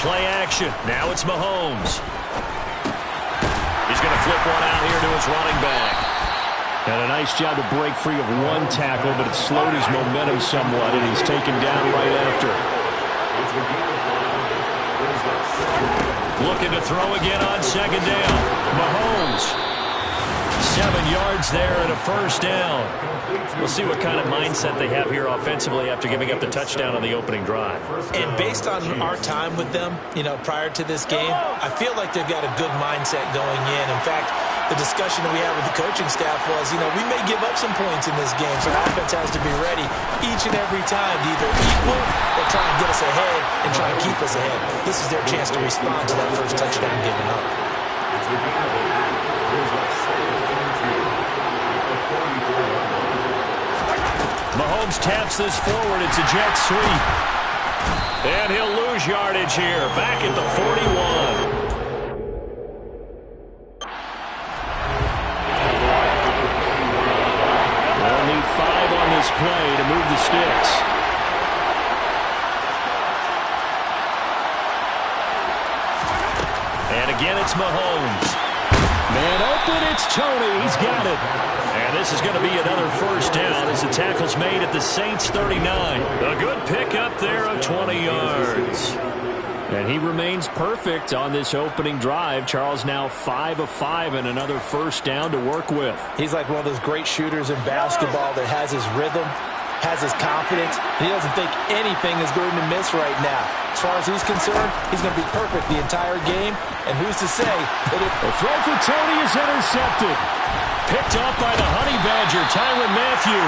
Play action. Now it's Mahomes. He's going to flip one out here to his running back. And a nice job to break free of one tackle, but it slowed his momentum somewhat, and he's taken down right after. Looking to throw again on second down. Mahomes. 7 yards there and a first down. We'll see what kind of mindset they have here offensively after giving up the touchdown on the opening drive. And based on our time with them, prior to this game, I feel like they've got a good mindset going in. In fact, the discussion that we had with the coaching staff was, we may give up some points in this game, so the offense has to be ready each and every time to either equal or try and get us ahead and try and keep us ahead. This is their chance to respond to that first touchdown given up. Mahomes taps this forward. It's a jet sweep. And he'll lose yardage here. Back at the 41. They'll need 5 on this play to move the sticks. And again, it's Mahomes. Man open, it's Tony. He's got it. And this is going to be another first down as the tackle's made at the Saints 39. A good pickup there of 20 yards. And he remains perfect on this opening drive. Charles now 5 of 5 and another first down to work with. He's like one of those great shooters in basketball that has his rhythm, has his confidence. He doesn't think anything is going to miss right now. As far as he's concerned, he's going to be perfect the entire game. And who's to say that if the throw for Tony is intercepted. Picked up by the Honey Badger, Tyrann Mathieu.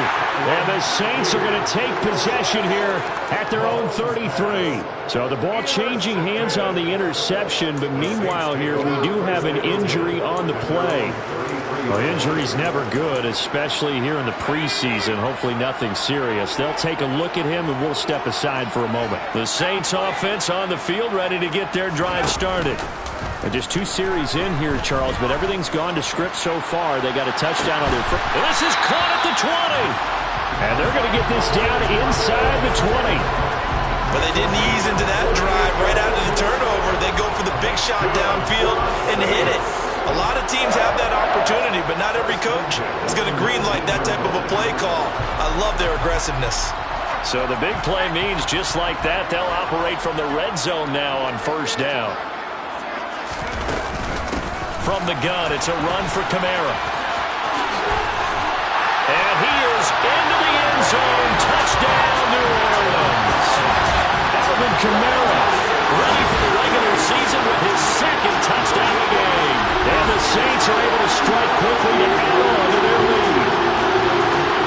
And the Saints are going to take possession here at their own 33. So the ball changing hands on the interception, but meanwhile here we do have an injury on the play. Well, injury's never good, especially here in the preseason. Hopefully nothing serious. They'll take a look at him, and we'll step aside for a moment. The Saints offense on the field, ready to get their drive started. And just 2 series in here, Charles, but everything's gone to script so far. They got a touchdown on their first. This is caught at the 20. And they're going to get this down inside the 20. But they didn't ease into that drive right after the turnover. They go for the big shot downfield and hit it. A lot of teams have that opportunity, but not every coach is going to greenlight that type of a play call. I love their aggressiveness. So the big play means just like that, they'll operate from the red zone now on first down. From the gun, it's a run for Kamara. And he is into the end zone. Touchdown, New Orleans. Alvin Kamara, ready for the regular season with his second touchdown of the game. And the Saints are able to strike quickly to add on to their lead.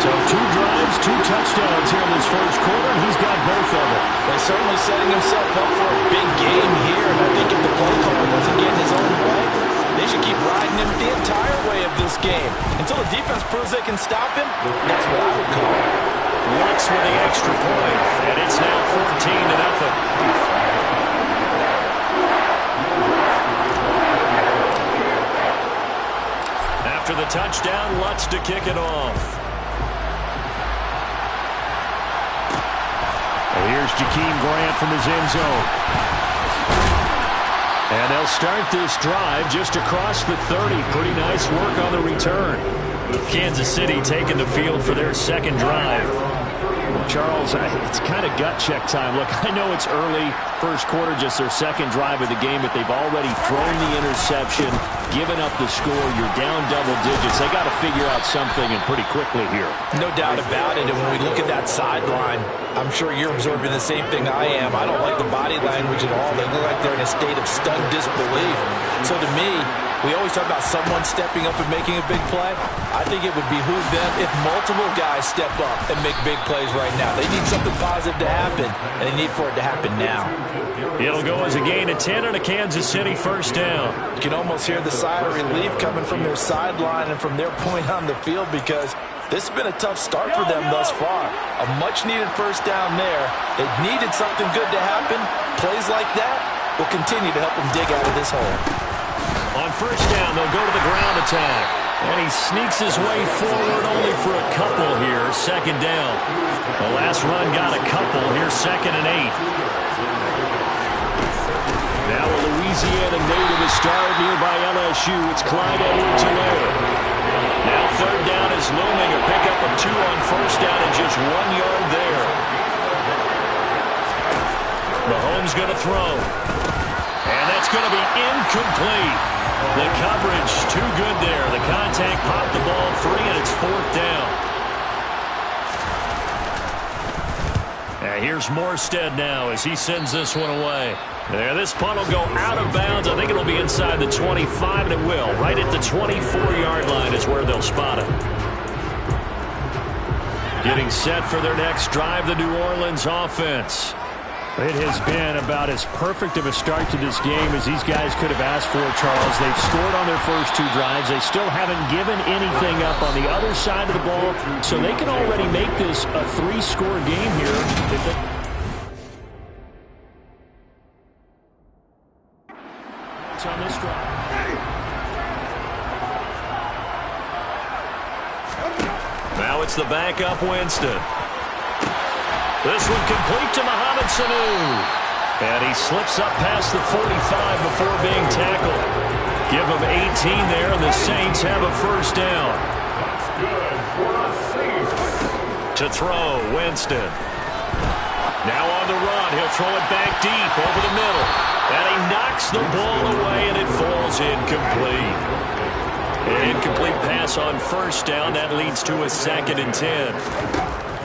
So 2 drives, 2 touchdowns here in this first quarter, and he's got both of them. They're certainly setting himself up for a big game here, and I think if the play caller doesn't get in his own way, they should keep riding him the entire way of this game. Until the defense proves they can stop him, that's what I would call it. Lux with the extra point, and it's now 14-0. After the touchdown, Lutz to kick it off. And here's Jakeem Grant from his end zone. And they'll start this drive just across the 30. Pretty nice work on the return. Kansas City taking the field for their second drive. Charles, it's kind of gut check time. Look, I know it's early, first quarter, just their second drive of the game, but they've already thrown the interception, given up the score. You're down double digits. They got to figure out something, and pretty quickly here. No doubt about it. And when we look at that sideline, I'm sure you're observing the same thing I am. I don't like the body language at all. They look like they're in a state of stunned disbelief. So to me, we always talk about someone stepping up and making a big play. I think it would behoove them if multiple guys step up and make big plays right now. They need something positive to happen, and they need for it to happen now. It'll go as a gain of 10 and a Kansas City first down. You can almost hear the sigh of relief coming from their sideline and from their point on the field, because this has been a tough start for them thus far. A much-needed first down there. They needed something good to happen. Plays like that will continue to help them dig out of this hole. On first down, they'll go to the ground attack. And he sneaks his way forward only for a couple here. Second down. The last run got a couple. Here's 2nd and 8. Louisiana native is starred nearby LSU. It's Clyde Edwards-Helaire. Now third down is looming. A pickup of 2 on first down and just 1 yard there. Mahomes going to throw. And that's going to be incomplete. The coverage too good there. The contact popped the ball free, and it's 4th down. Here's Morstead now as he sends this one away. There, this punt will go out of bounds. I think it'll be inside the 25, and it will. Right at the 24-yard line is where they'll spot it. Getting set for their next drive, the New Orleans offense. It has been about as perfect of a start to this game as these guys could have asked for, Charles. They've scored on their first 2 drives. They still haven't given anything up on the other side of the ball, so they can already make this a 3-score game here. It's on this drive. Now it's the backup Winston. This one complete to Mohamed Sanu. And he slips up past the 45 before being tackled. Give him 18 there, and the Saints have a first down. To throw, Winston. Now on the run. He'll throw it back deep over the middle. And he knocks the ball away, and it falls incomplete. An incomplete pass on first down. That leads to a 2nd and 10.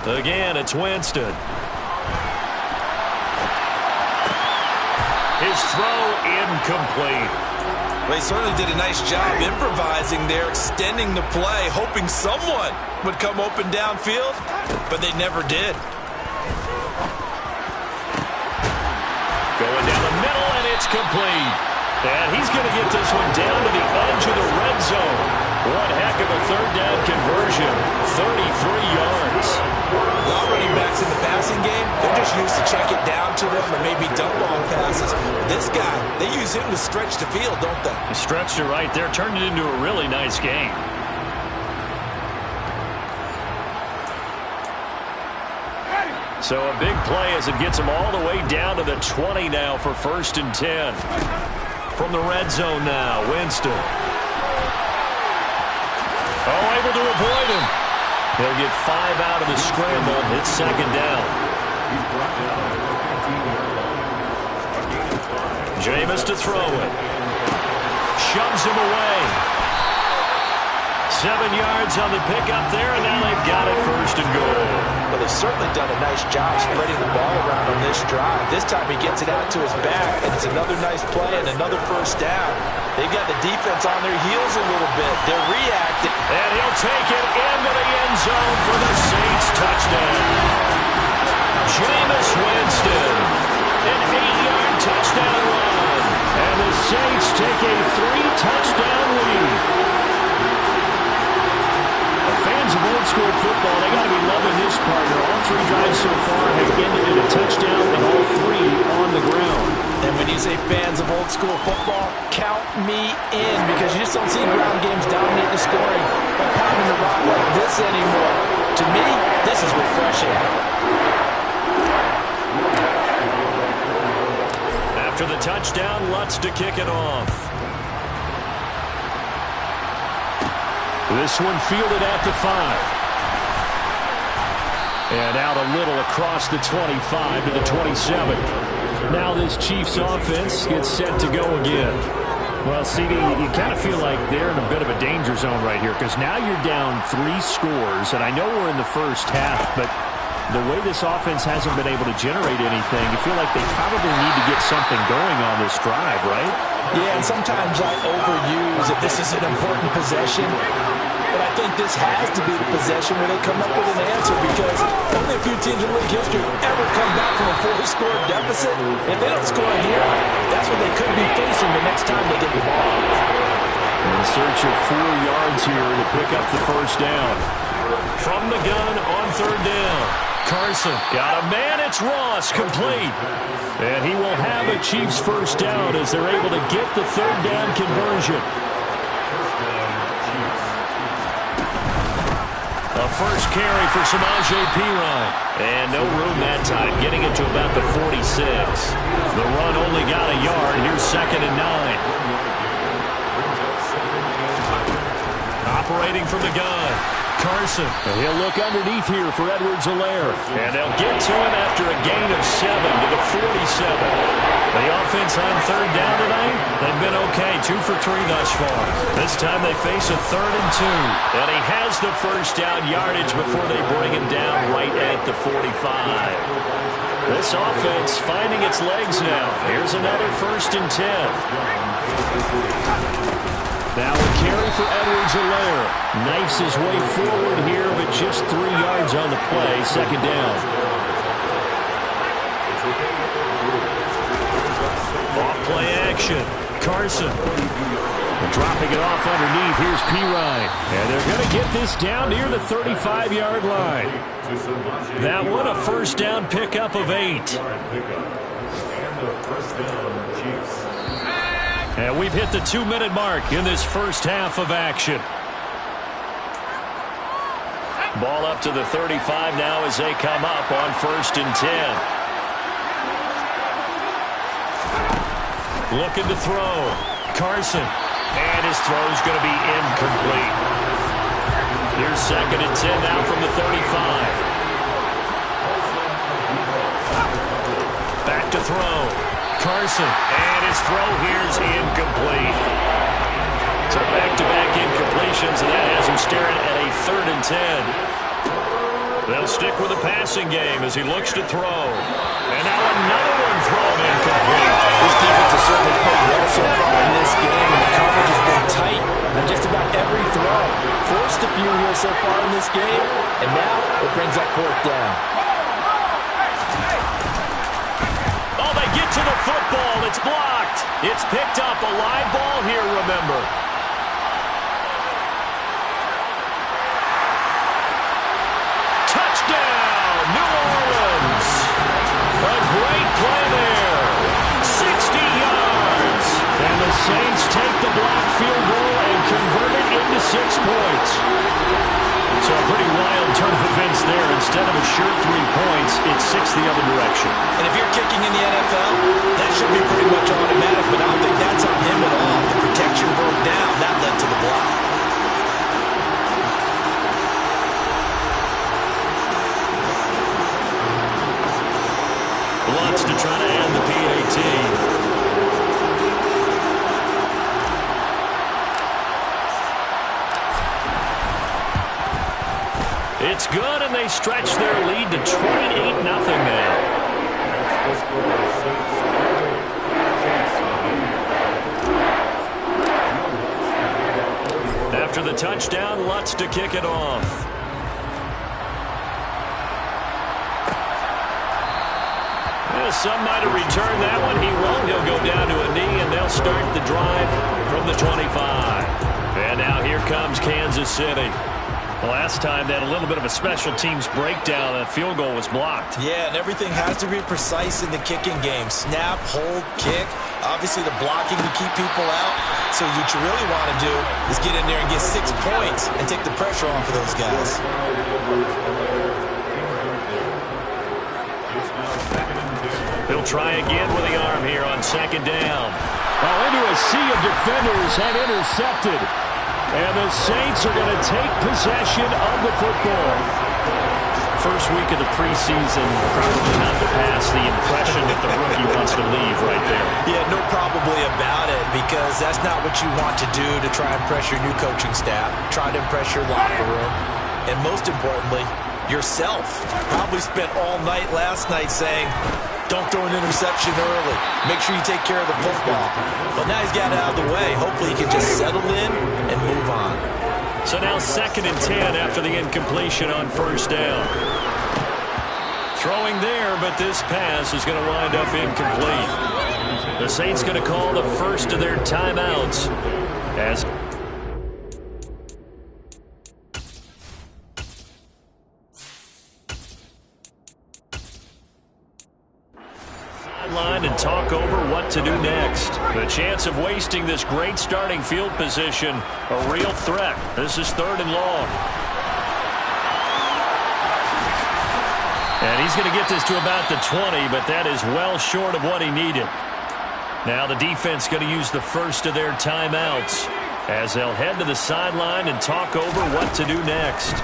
Again, it's Winston. His throw incomplete. Well, they certainly did a nice job improvising there, extending the play, hoping someone would come open downfield, but they never did. Going down the middle, and it's complete. And he's going to get this one down to the edge of the red zone. One heck of a third down conversion. 33 yards. A lot of running backs in the passing game, they're just used to check it down to them or maybe dump long passes. This guy, they use him to stretch the field, don't they? He stretched it right there, turned it into a really nice game. So a big play as it gets him all the way down to the 20 now for 1st and 10. From the red zone now, Winston. Oh, able to avoid him. He'll get 5 out of the scramble. It's 2nd down. Jameis to throw it. Shoves him away. 7 yards on the pickup there, and now they've got it 1st and goal. Well, they've certainly done a nice job spreading the ball around on this drive. This time he gets it out to his back, and it's another nice play and another 1st down. They've got the defense on their heels a little bit. They're reacting. And he'll take it into the end zone for the Saints touchdown. Jameis Winston, an 8-yard touchdown run. And the Saints take a 3-touchdown lead. Fans of old school football, they got to be loving this partner. All 3 drives so far have ended in a touchdown, and all 3 on the ground. And when you say fans of old school football, count me in, because you just don't see ground games dominate the scoring by pounding the rock like this anymore. To me, this is refreshing. After the touchdown, Lutz to kick it off. This one fielded at the 5. And out a little across the 25 to the 27. Now this Chiefs offense gets set to go again. Well, CD, you kind of feel like they're in a bit of a danger zone right here, because now you're down 3 scores, and I know we're in the first half, but the way this offense hasn't been able to generate anything, you feel like they probably need to get something going on this drive, right? Yeah, and sometimes I overuse if this is an important possession. But I think this has to be the possession where they come up with an answer, because only a few teams in league history ever come back from a 4-score deficit. If they don't score here, that's what they could be facing the next time they get the ball. In search of 4 yards here to pick up the first down. From the gun on 3rd down. Carson got a man. It's Ross, complete. And he will have a Chiefs first down as they're able to get the 3rd down conversion. A first carry for Samaje Perine. And no room that time, getting it to about the 46. The run only got a yard. Here's 2nd 2nd and 9. Operating from the gun, Carson. And he'll look underneath here for Edwards-Helaire. And they'll get to him after a gain of 7 to the 47. The offense on 3rd down tonight, they've been okay, 2 for 3 thus far. This time they face a 3rd and 2. And he has the first down yardage before they bring him down right at the 45. This offense finding its legs now. Here's another 1st and 10. Now a carry for Edwards-Helaire. Knifes his way forward here, but just 3 yards on the play. 2nd down. Off-play action. Carson. Dropping it off underneath. Here's Pirine. And they're going to get this down near the 35-yard line. That one a 1st down pickup of 8. And we've hit the 2-minute mark in this first half of action. Ball up to the 35 now as they come up on 1st and 10. Looking to throw. Carson. And his throw's going to be incomplete. Here's 2nd and 10 now from the 35. Back to throw. Carson. And his throw here's incomplete. So back-to-back incompletions, and that has him staring at a 3rd and 10. They'll stick with the passing game as he looks to throw. And now another one thrown incomplete. This defense has certainly played well so far in this game, and the coverage has been tight on just about every throw. Forced a few here so far in this game, and now it brings up 4th down. Oh, they get to the football. It's blocked. It's picked up. A live ball here, remember. Touchdown, New Orleans. A great play there. 60 yards. And the Saints take the blocked field goal and convert it into 6 points. So a pretty wild turn of events there. Instead of a sure 3 points, it's 6 the other direction. And if you're kicking in the NFL, that should be pretty much automatic, but I don't think that's on him at all. The protection broke down. That led to the block. Wants to try to add the PAT. It's good, and they stretch their lead to 28-0 now. After the touchdown, Lutz to kick it off. Some might have returned that one. He won't. He'll go down to a knee, and they'll start the drive from the 25. And now here comes Kansas City. Last time, they had a little bit of a special teams breakdown. That field goal was blocked. Yeah, and everything has to be precise in the kicking game. Snap, hold, kick. Obviously, the blocking to keep people out. So what you really want to do is get in there and get 6 points and take the pressure off of those guys. He'll try again with the arm here on 2nd down. Well, into a sea of defenders and intercepted. And the Saints are going to take possession of the football. First week of the preseason, probably not to pass the impression that the rookie wants to leave right there. Yeah, no probably about it, because that's not what you want to do to try and impress your new coaching staff, try to impress your locker room, and most importantly, yourself. Probably spent all night last night saying, don't throw an interception early. Make sure you take care of the football. But now he's got it out of the way. Hopefully he can just settle in and move on. So now 2nd and 10 after the incompletion on 1st down. Throwing there, but this pass is going to wind up incomplete. The Saints going to call the first of their timeouts as and talk over what to do next. The chance of wasting this great starting field position, a real threat. This is 3rd and long. And he's going to get this to about the 20, but that is well short of what he needed. Now the defense going to use the first of their timeouts as they'll head to the sideline and talk over what to do next.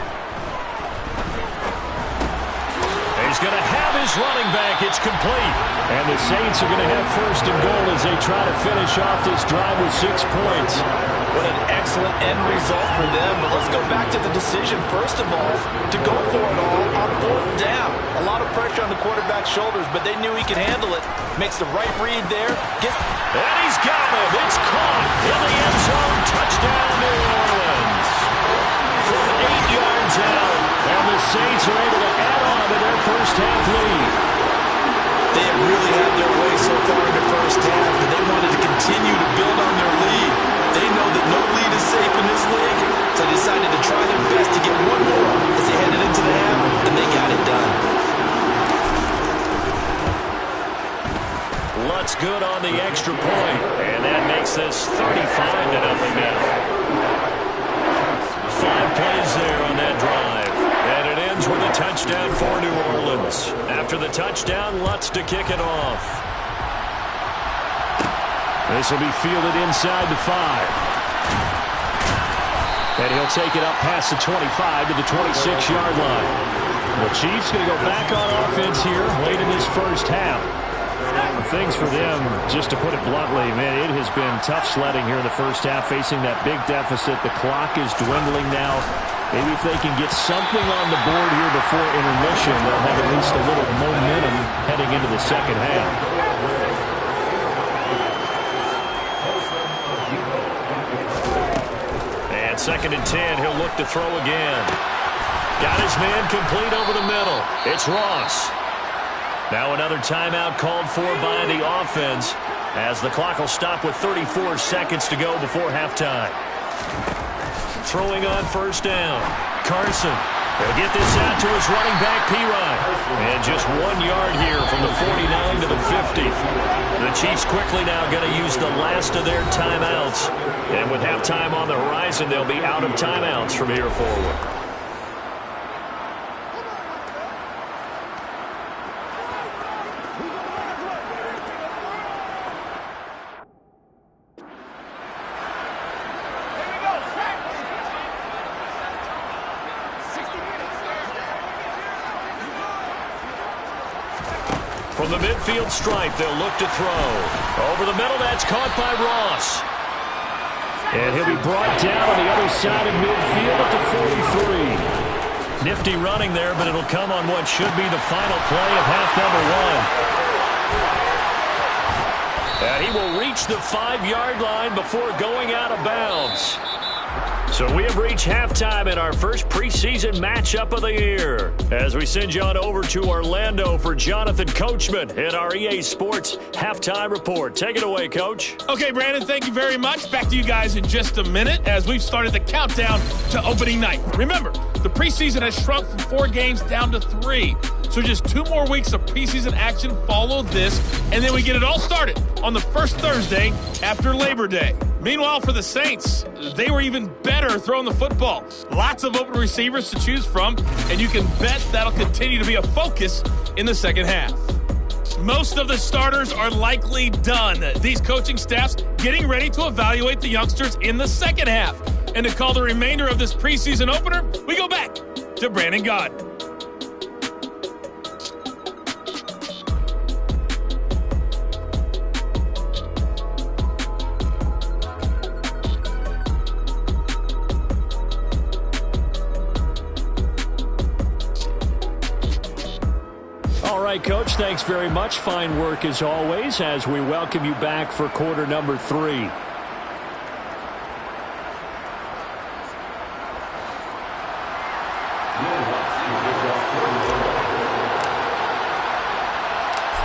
He's going to have his running back. It's complete. And the Saints are going to have first and goal as they try to finish off this drive with 6 points. What an excellent end result for them. But let's go back to the decision, first of all, to go for it all on 4th down. A lot of pressure on the quarterback's shoulders, but they knew he could handle it. Makes the right read there. And he's got it. It's caught in the end zone. Touchdown, New Orleans. From 8 yards out. And the Saints are able to add on to their first half lead. They have really had their way so far in the first half, but they wanted to continue to build on their lead. They know that no lead is safe in this league, so they decided to try their best to get one more as they headed into the half, and they got it done. Lutz good on the extra point, and that makes this 35-0 now. 5 plays there on that drive, and it ends with a touchdown for New Orleans. After the touchdown, Lutz to kick it off. This will be fielded inside the 5. And he'll take it up past the 25 to the 26-yard line. The Chiefs going to go back on offense here late in this first half. Things for them, just to put it bluntly, man, it has been tough sledding here in the first half, facing that big deficit. The clock is dwindling now. Maybe if they can get something on the board here before intermission, they'll have at least a little momentum heading into the second half. And 2nd and 10, he'll look to throw again. Got his man complete over the middle. It's Ross. Now another timeout called for by the offense as the clock will stop with 34 seconds to go before halftime. Throwing on first down. Carson. He'll get this out to his running back, P-Ryan. And just 1 yard here from the 49 to the 50. The Chiefs quickly now going to use the last of their timeouts. And with halftime on the horizon, they'll be out of timeouts from here forward. From the midfield stripe, they'll look to throw. Over the middle, that's caught by Ross. And he'll be brought down on the other side of midfield at the 43. Nifty running there, but it'll come on what should be the final play of half number 1. And he will reach the 5-yard line before going out of bounds. So we have reached halftime in our first preseason matchup of the year as we send you on over to Orlando for Jonathan Coachman in our EA Sports Halftime Report. Take it away, Coach. Okay, Brandon, thank you very much. Back to you guys in just a minute as we've started the countdown to opening night. Remember, the preseason has shrunk from 4 games down to 3. So just 2 more weeks of preseason action follow this, and then we get it all started on the first Thursday after Labor Day. Meanwhile, for the Saints, they were even better throwing the football. Lots of open receivers to choose from, and you can bet that'll continue to be a focus in the second half. Most of the starters are likely done. These coaching staffs getting ready to evaluate the youngsters in the second half. And to call the remainder of this preseason opener, we go back to Brandon Gaudin. All right, Coach, thanks very much. Fine work as always as we welcome you back for quarter number 3.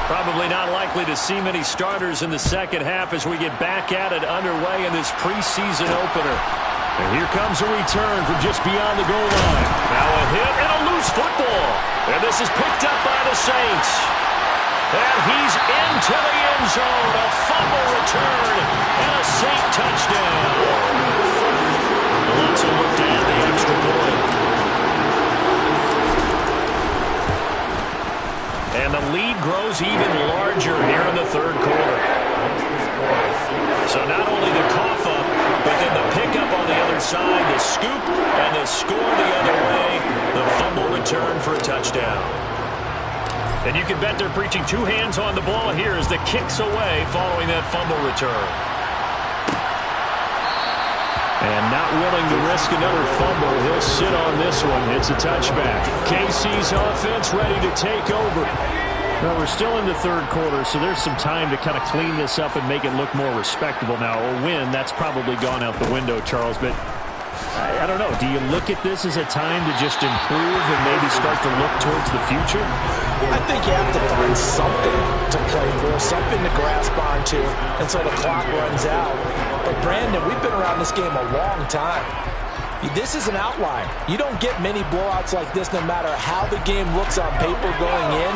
Probably not likely to see many starters in the second half as we get back at it underway in this preseason opener. And here comes a return from just beyond the goal line. Now a hit and a loose football. And this is picked up by the Saints. And he's into the end zone. A fumble return and a Saint touchdown. Let's look to add the extra point. And the lead grows even larger here in the third quarter. touchdown. And you can bet they're preaching two hands on the ball here as the kick's away following that fumble return. And not willing to risk another fumble, he'll sit on this one. It's a touchback. KC's offense ready to take over. Well, we're still in the third quarter, so there's some time to kind of clean this up and make it look more respectable now. A win, that's probably gone out the window, Charles, but I don't know. Do you look at this as a time to just improve and maybe start to look towards the future? I think you have to find something to play for, something to grasp onto until the clock runs out. But, Brandon, we've been around this game a long time. This is an outlier. You don't get many blowouts like this no matter how the game looks on paper going in.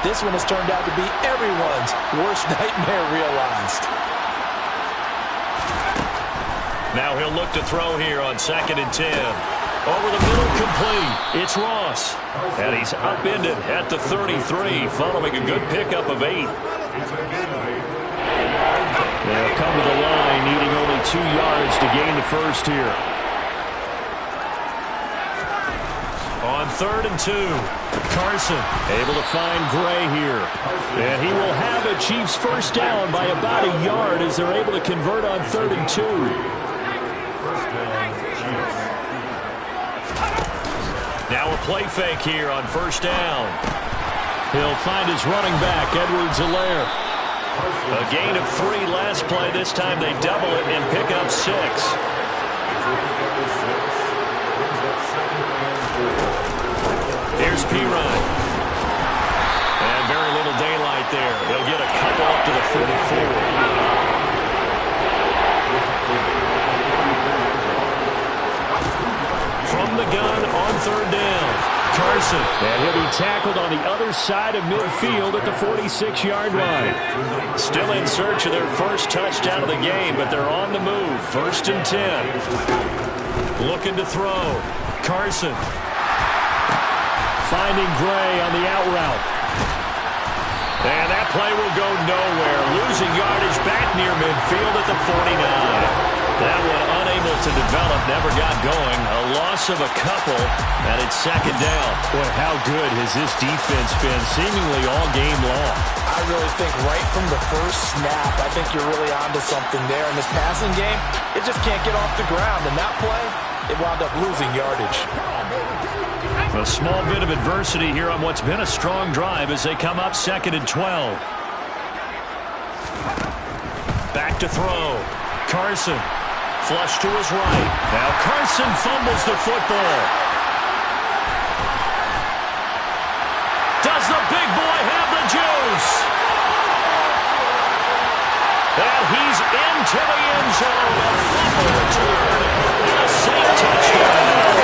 This one has turned out to be everyone's worst nightmare realized. Now he'll look to throw here on 2nd and 10. Over the middle, complete. It's Ross. And he's upended at the 33, following a good pickup of 8. They'll come to the line, needing only 2 yards to gain the first here. On 3rd and 2, Carson able to find Gray here. And he will have a Chiefs first down by about a yard as they're able to convert on 3rd and 2. Now a play fake here on 1st down. He'll find his running back, Edwards-Helaire. A gain of 3 last play. This time they double it and pick up 6. Here's Pirine. And very little daylight there. He'll get a couple up to the 44. From the gun on 3rd down, Carson. And he'll be tackled on the other side of midfield at the 46-yard line. Still in search of their first touchdown of the game, but they're on the move. 1st and 10. Looking to throw. Carson. Finding Gray on the out route. And that play will go nowhere. Losing yardage back near midfield at the 49. That one unable to develop, never got going. A loss of a couple, and it's 2nd down. Boy, how good has this defense been seemingly all game long? I really think right from the first snap, I think you're really onto something there. In this passing game, it just can't get off the ground. And that play, it wound up losing yardage. A small bit of adversity here on what's been a strong drive as they come up 2nd and 12. Back to throw. Carson. Flush to his right. Now Carson fumbles the football. Does the big boy have the juice? And he's into the end zone. A fumble return. And a safe touchdown.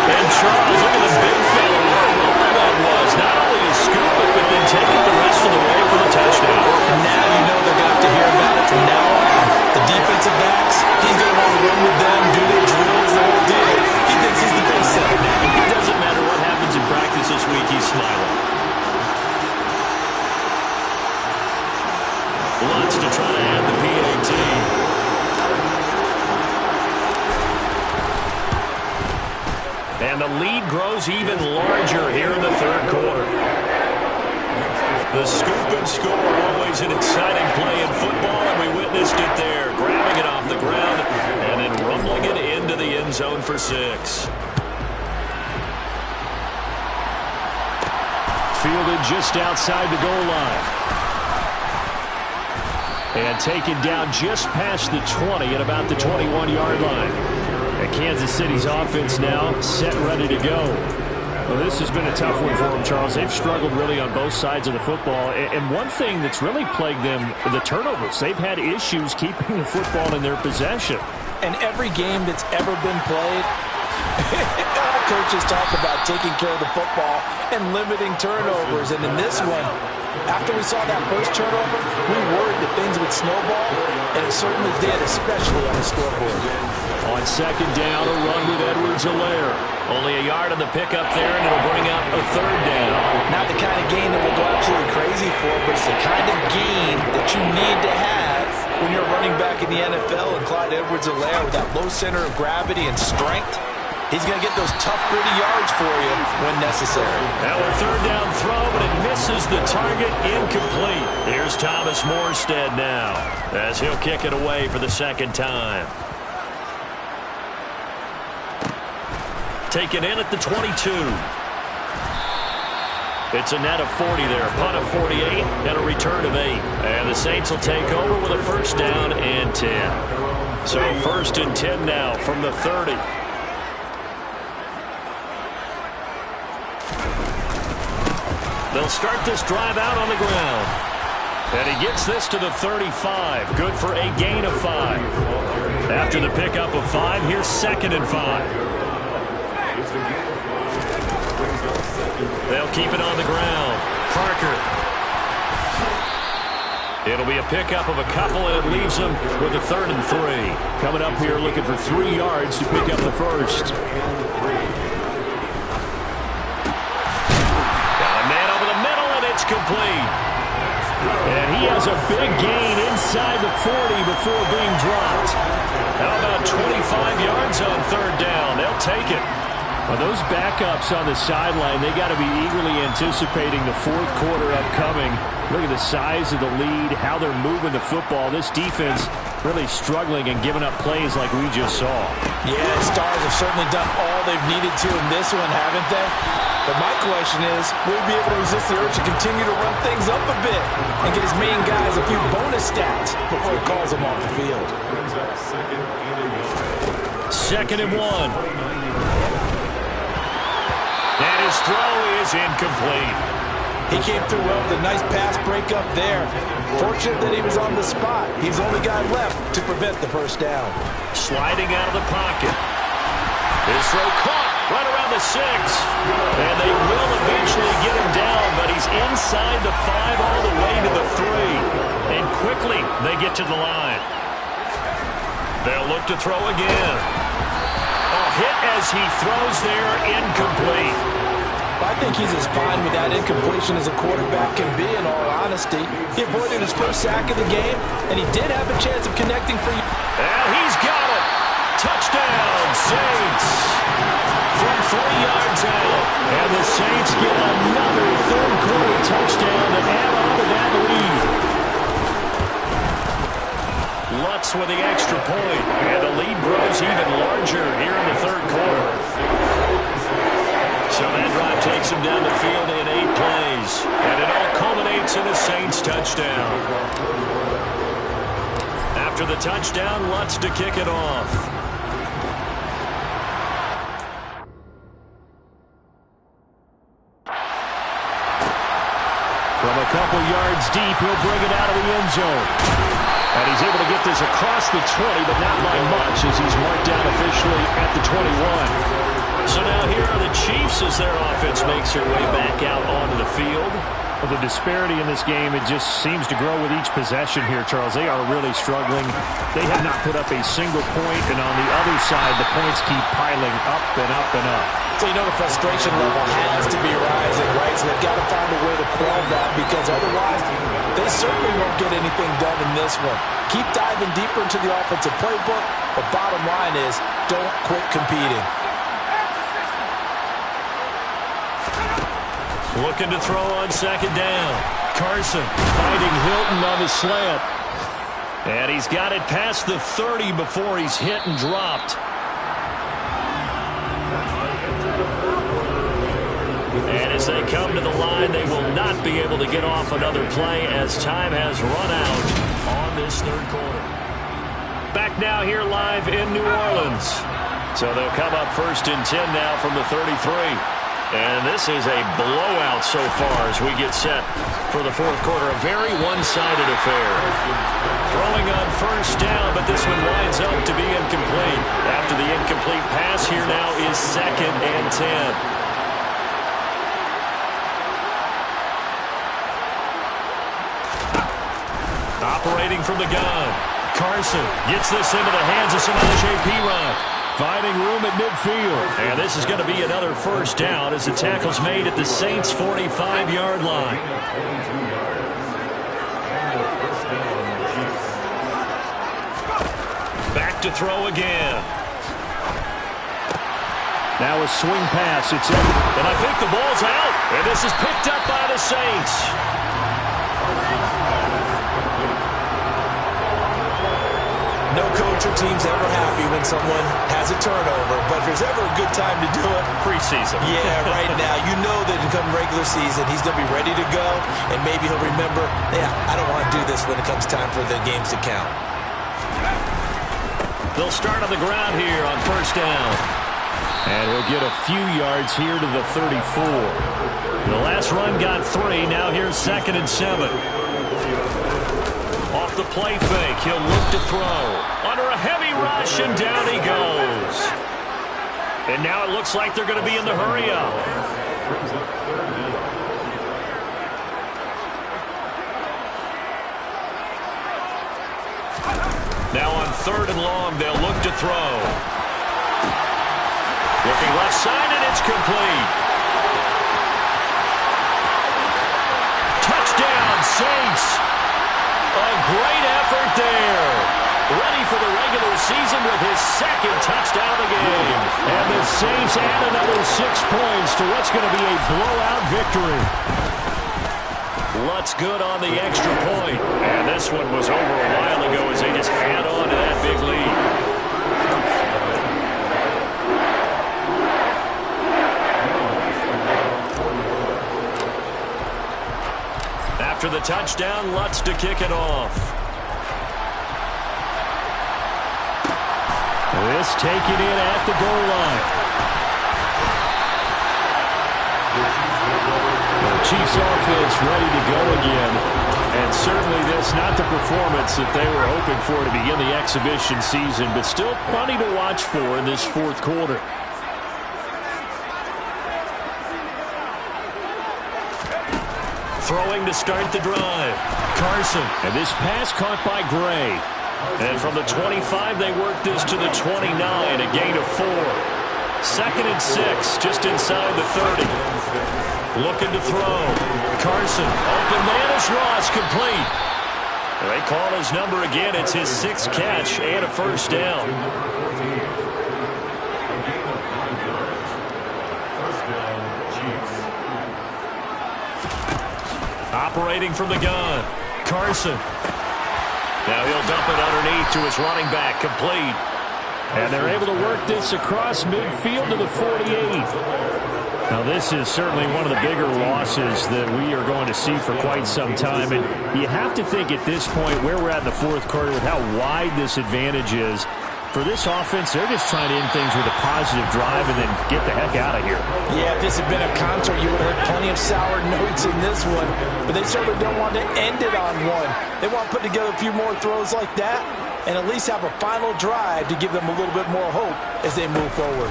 And Charles, look at the big fella. What a run that was. Not only to scoop it, but then take it the rest of the way for the touchdown. And now you know they're going to have to hear about it from now on. The defensive backs, he's going to want to run with them, do their drills, the whole deal. He thinks he's the best center. It doesn't matter what happens in practice this week, he's smiling. Wants to try to add the PAT. And the lead grows even larger here in the 3rd quarter. The scoop and score, always an exciting play in football, and we witnessed it there. Grabbing it off the ground and then rumbling it into the end zone for 6. Fielded just outside the goal line. And taken down just past the 20 at about the 21-yard line. And Kansas City's offense now set, ready to go. Well, this has been a tough one for them, Charles. They've struggled really on both sides of the football. And one thing that's really plagued them, the turnovers. They've had issues keeping the football in their possession. And every game that's ever been played, all coaches talk about taking care of the football and limiting turnovers. And in this one, after we saw that first turnover, we worried that things would snowball, and it certainly did, especially on the scoreboard. On 2nd down, a run with Edwards-Helaire. Only a yard on the pickup there, and it'll bring up a 3rd down. Not the kind of gain that we'll go absolutely crazy for, but it's the kind of gain that you need to have when you're running back in the NFL. And Clyde Edwards-Helaire with that low center of gravity and strength, He's going to get those tough, gritty yards for you when necessary. Now a third down throw, but it misses the target, incomplete. Here's Thomas Morstead now, as he'll kick it away for the second time. Taken in at the 22. It's a net of 40 there, punt of 48, and a return of 8. And the Saints will take over with a first down and 10. So first and 10 now from the 30. They'll start this drive out on the ground. And he gets this to the 35. Good for a gain of 5. After the pickup of 5, here's second and 5. They'll keep it on the ground. Parker. It'll be a pickup of a couple, and it leaves them with a third and 3. Coming up here looking for 3 yards to pick up the first. It's complete. And he has a big gain inside the 40 before being dropped. How about 25 yards on third down? They'll take it. Well, those backups on the sideline, they got to be eagerly anticipating the fourth quarter upcoming. Look at the size of the lead, how they're moving the football. This defense really struggling and giving up plays like we just saw. Yeah, Stars have certainly done all they've needed to in this one, haven't they? But my question is, will he be able to resist the urge to continue to run things up a bit and get his main guys a few bonus stats before he calls them off the field? Second and 1. And his throw is incomplete. He came through well with a nice pass breakup there. Fortunate that he was on the spot. He's the only guy left to prevent the first down. Sliding out of the pocket. His throw caught right around the 6. And they will eventually get him down, but he's inside the 5 all the way to the 3. And quickly they get to the line. They'll look to throw again. A hit as he throws there, incomplete. I think he's as fine with that incompletion as a quarterback can be, in all honesty. He avoided his first sack of the game, and he did have a chance of connecting for you. And he's got it. Touchdown, Saints. From 3 yards out. And the Saints get another third quarter touchdown to add on to that lead. Lutz with the extra point. And the lead grows even larger here in the third quarter. So that drive takes him down the field in 8 plays. And it all culminates in a Saints touchdown. After the touchdown, Lutz to kick it off. From a couple yards deep, he'll bring it out of the end zone. And he's able to get this across the 20, but not by much as he's marked down officially at the 21. So now here are the Chiefs as their offense makes their way back out onto the field. Well, the disparity in this game, it just seems to grow with each possession here, Charles. They are really struggling. They have not put up a single point, and on the other side, the points keep piling up and up and up. So you know the frustration level has to be rising, right? So they've got to find a way to quell that, because otherwise they certainly won't get anything done in this one. Keep diving deeper into the offensive playbook, but bottom line is don't quit competing. Looking to throw on second down. Carson finding Hilton on the slant. And he's got it past the 30 before he's hit and dropped. And as they come to the line, they will not be able to get off another play as time has run out on this third quarter. Back now here live in New Orleans. So they'll come up first and 10 now from the 33. And this is a blowout so far as we get set for the fourth quarter. A very one-sided affair. Throwing on first down, but this one winds up to be incomplete. After the incomplete pass, here now is second and 10. Operating from the gun. Carson gets this into the hands of Samaje Perine. Finding room at midfield. And this is going to be another first down as the tackle's made at the Saints' 45-yard line. Back to throw again. Now a swing pass. It's in. And I think the ball's out. And this is picked up by the Saints. No coach or team's ever happy when someone has a turnover, but if there's ever a good time to do it, preseason. Yeah, right now. You know that come regular season, he's going to be ready to go, and maybe he'll remember, yeah, I don't want to do this when it comes time for the games to count. They'll start on the ground here on first down. And he'll get a few yards here to the 34. The last run got 3. Now here's 2nd and 7. Off the play fake, he'll look to throw. Under a heavy rush, and down he goes. And now it looks like they're going to be in the hurry-up. Now on 3rd and long, they'll look to throw. Looking left side, and it's complete. Touchdown, Saints. A great effort there. Ready for the regular season with his 2nd touchdown of the game. And the Saints add another 6 points to what's going to be a blowout victory. Lutz good on the extra point. And this one was over a while ago as they just add on to that big lead. After the touchdown, Lutz to kick it off. This taken in at the goal line. The Chiefs offense ready to go again. And certainly this not the performance that they were hoping for to begin the exhibition season, but still plenty to watch for in this 4th quarter. Throwing to start the drive. Carson. And this pass caught by Gray. And from the 25, they work this to the 29, a gain of 4. 2nd and 6, just inside the 30. Looking to throw. Carson, open man is Ross, complete. They call his number again. It's his 6th catch and a first down. Operating from the gun. Carson. Now he'll dump it underneath to his running back, complete. And they're able to work this across midfield to the 48. Now this is certainly one of the bigger losses that we are going to see for quite some time. And you have to think at this point where we're at in the 4th quarter with how wide this advantage is. For this offense, they're just trying to end things with a positive drive and then get the heck out of here. Yeah, if this had been a concert, you would have heard plenty of sour notes in this one. But they certainly don't want to end it on one. They want to put together a few more throws like that and at least have a final drive to give them a little bit more hope as they move forward.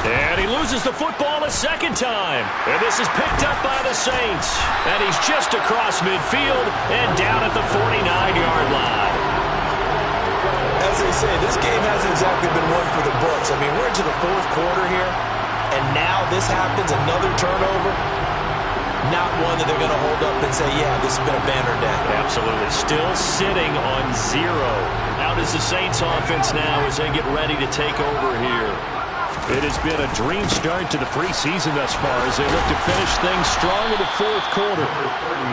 And he loses the football a 2nd time. And this is picked up by the Saints. And he's just across midfield and down at the 49-yard line. As they say, this game hasn't exactly been one for the books. I mean, we're into the 4th quarter here, and now this happens, another turnover. Not one that they're going to hold up and say, yeah, this has been a banner day. Absolutely. Still sitting on 0. How does the Saints offense now as they get ready to take over here? It has been a dream start to the preseason thus far as they look to finish things strong in the 4th quarter.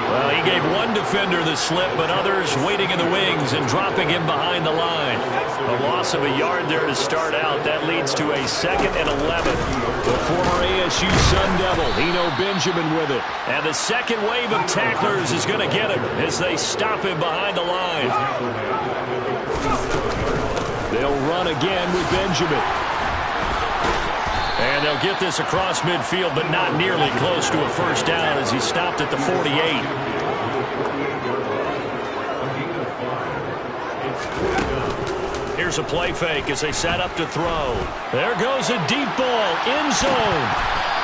Well, he gave one defender the slip, but others waiting in the wings and dropping him behind the line. A loss of a yard there to start out. That leads to a 2nd and 11. The former ASU Sun Devil, Eno Benjamin with it. And the second wave of tacklers is going to get him as they stop him behind the line. They'll run again with Benjamin. And they'll get this across midfield, but not nearly close to a first down as he stopped at the 48. Here's a play fake as they set up to throw. There goes a deep ball, end zone.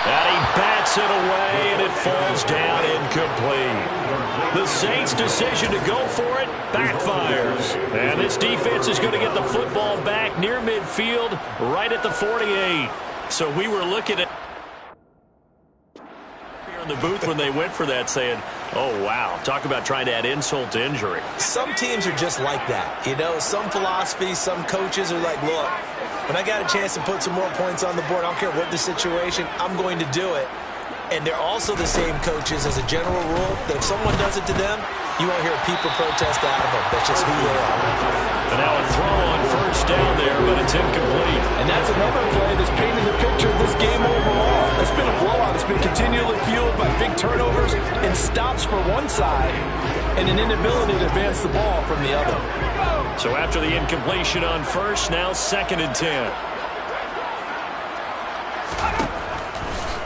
And he bats it away, and it falls down incomplete. The Saints' decision to go for it backfires. And this defense is going to get the football back near midfield, right at the 48. So we were looking at here in the booth when they went for that saying, oh, wow, talk about trying to add insult to injury. Some teams are just like that. You know, some philosophies, some coaches are like, look, when I got a chance to put some more points on the board, I don't care what the situation, I'm going to do it. And they're also the same coaches as a general rule that if someone does it to them, you won't hear people protest out of them. That's just who they are. And now a throw on first down there, but it's incomplete. And that's another play that's painted the picture of this game overall. It's been a blowout. It's been continually fueled by big turnovers and stops for one side and an inability to advance the ball from the other. So after the incompletion on first, now 2nd and 10.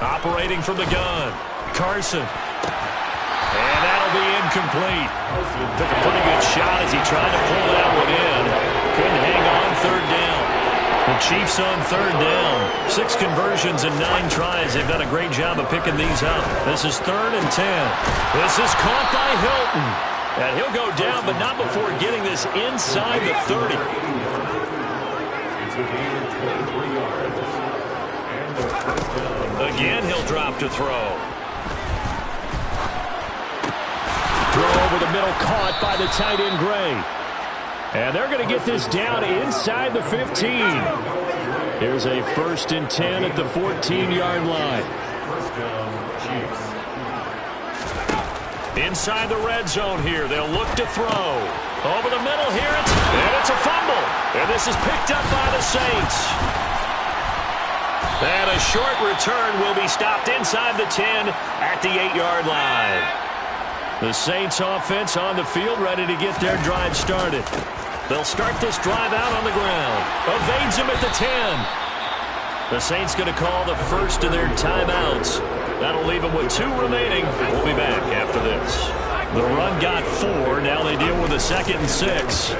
Operating from the gun, Carson. And that'll be incomplete. Took a pretty good shot as he tried to pull that one in. Couldn't hang on 3rd down. The Chiefs on 3rd down. 6 conversions and 9 tries. They've done a great job of picking these up. This is 3rd and 10. This is caught by Hilton. And he'll go down, but not before getting this inside the 30. Again, he'll drop to throw. Throw over the middle, caught by the tight end, Gray. And they're going to get this down inside the 15. Here's a 1st and 10 at the 14-yard line. Inside the red zone here. They'll look to throw. Over the middle here, it's a fumble. And this is picked up by the Saints. And a short return will be stopped inside the 10 at the 8-yard line. The Saints offense on the field ready to get their drive started. They'll start this drive out on the ground. Evades him at the 10. The Saints going to call the first of their timeouts. That'll leave them with 2 remaining. We'll be back after this. The run got 4. Now they deal with a 2nd and 6.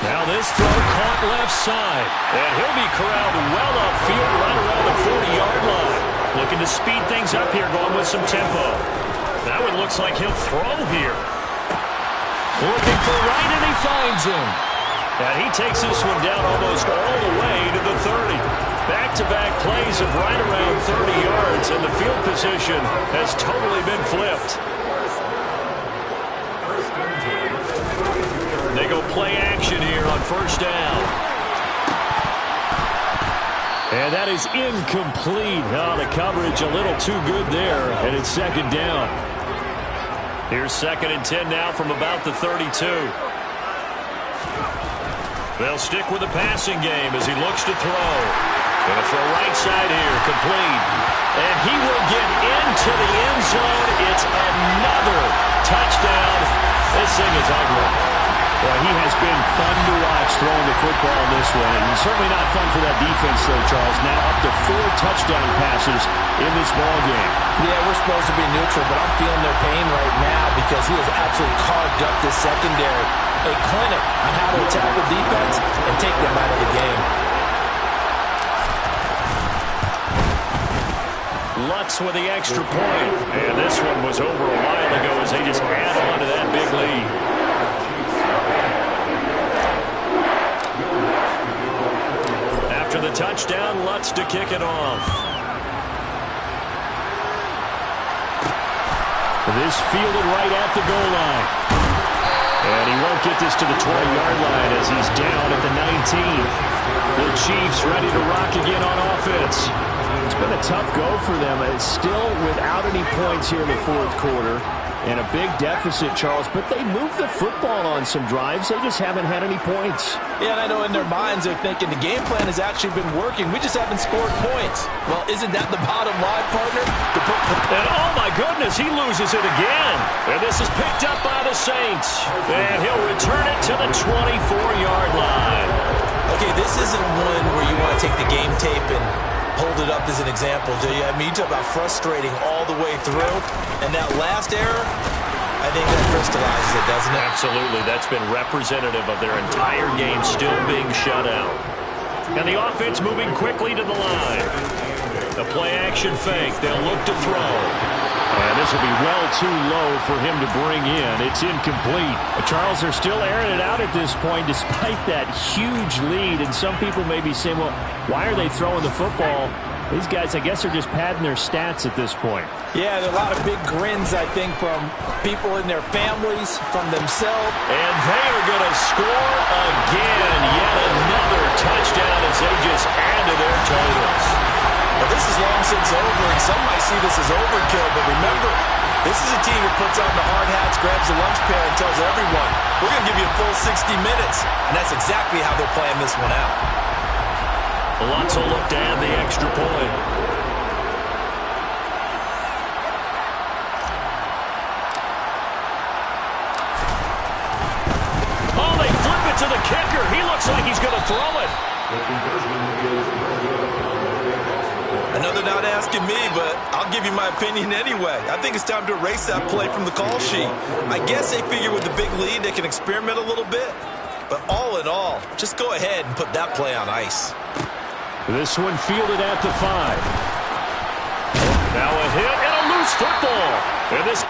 Now this throw caught left side. And he'll be corralled well upfield right around the 40-yard line. Looking to speed things up here, going with some tempo. That one looks like he'll throw here. Looking for right, and he finds him. And he takes this one down almost all the way to the 30. Back-to-back plays of right around 30 yards, and the field position has totally been flipped. They go play action here on first down. And that is incomplete. Oh, the coverage a little too good there, and it's 2nd down. Here's 2nd and 10 now from about the 32. They'll stick with the passing game as he looks to throw. Going to throw right side here, complete. And he will get into the end zone. It's another touchdown. This thing is ugly. Well, he has been fun to watch throwing the football this way. And certainly not fun for that defense, though, Charles. Now up to 4 touchdown passes in this ballgame. Yeah, we're supposed to be neutral, but I'm feeling their pain right now because he has absolutely carved up this secondary. A clinic on how to attack the defense and take them out of the game. Lutz with the extra point. And this one was over a while ago as they just add on to that big lead. After the touchdown, Lutz to kick it off. This fielded right at the goal line. And he won't get this to the 20-yard line as he's down at the 19. The Chiefs ready to rock again on offense. It's been a tough go for them. It's still without any points here in the 4th quarter. And a big deficit, Charles. But they moved the football on some drives. They just haven't had any points. Yeah, and I know in their minds they're thinking the game plan has actually been working. We just haven't scored points. Well, isn't that the bottom line, partner? And oh my goodness, he loses it again. And this is picked up by the Saints. And he'll return it to the 24-yard line. Okay, this isn't one where you want to take the game tape and hold it up as an example, do you? I mean, you talk about frustrating all the way through. And that last error, I think that crystallizes it, doesn't it? Absolutely. That's been representative of their entire game still being shut out. And the offense moving quickly to the line. The play-action fake. They'll look to throw. And this will be well too low for him to bring in. It's incomplete. Charles, they're still airing it out at this point despite that huge lead. And some people may be saying, well, why are they throwing the football? These guys, I guess, are just padding their stats at this point. Yeah, there are a lot of big grins, I think, from people in their families, from themselves. And they are going to score again. Yet another touchdown as they just add to their totals. Well, this is long since over, and some might see this as overkill, but remember, this is a team that puts on the hard hats, grabs the lunch pail, and tells everyone, we're going to give you a full 60 minutes. And that's exactly how they're playing this one out. Lots of look to add the extra point. Oh, they flip it to the kicker. He looks like he's going to throw it. I know they're not asking me, but I'll give you my opinion anyway. I think it's time to erase that play from the call sheet. I guess they figure with the big lead they can experiment a little bit. But all in all, just go ahead and put that play on ice. This one fielded at the 5. Now a hit and a loose football. And this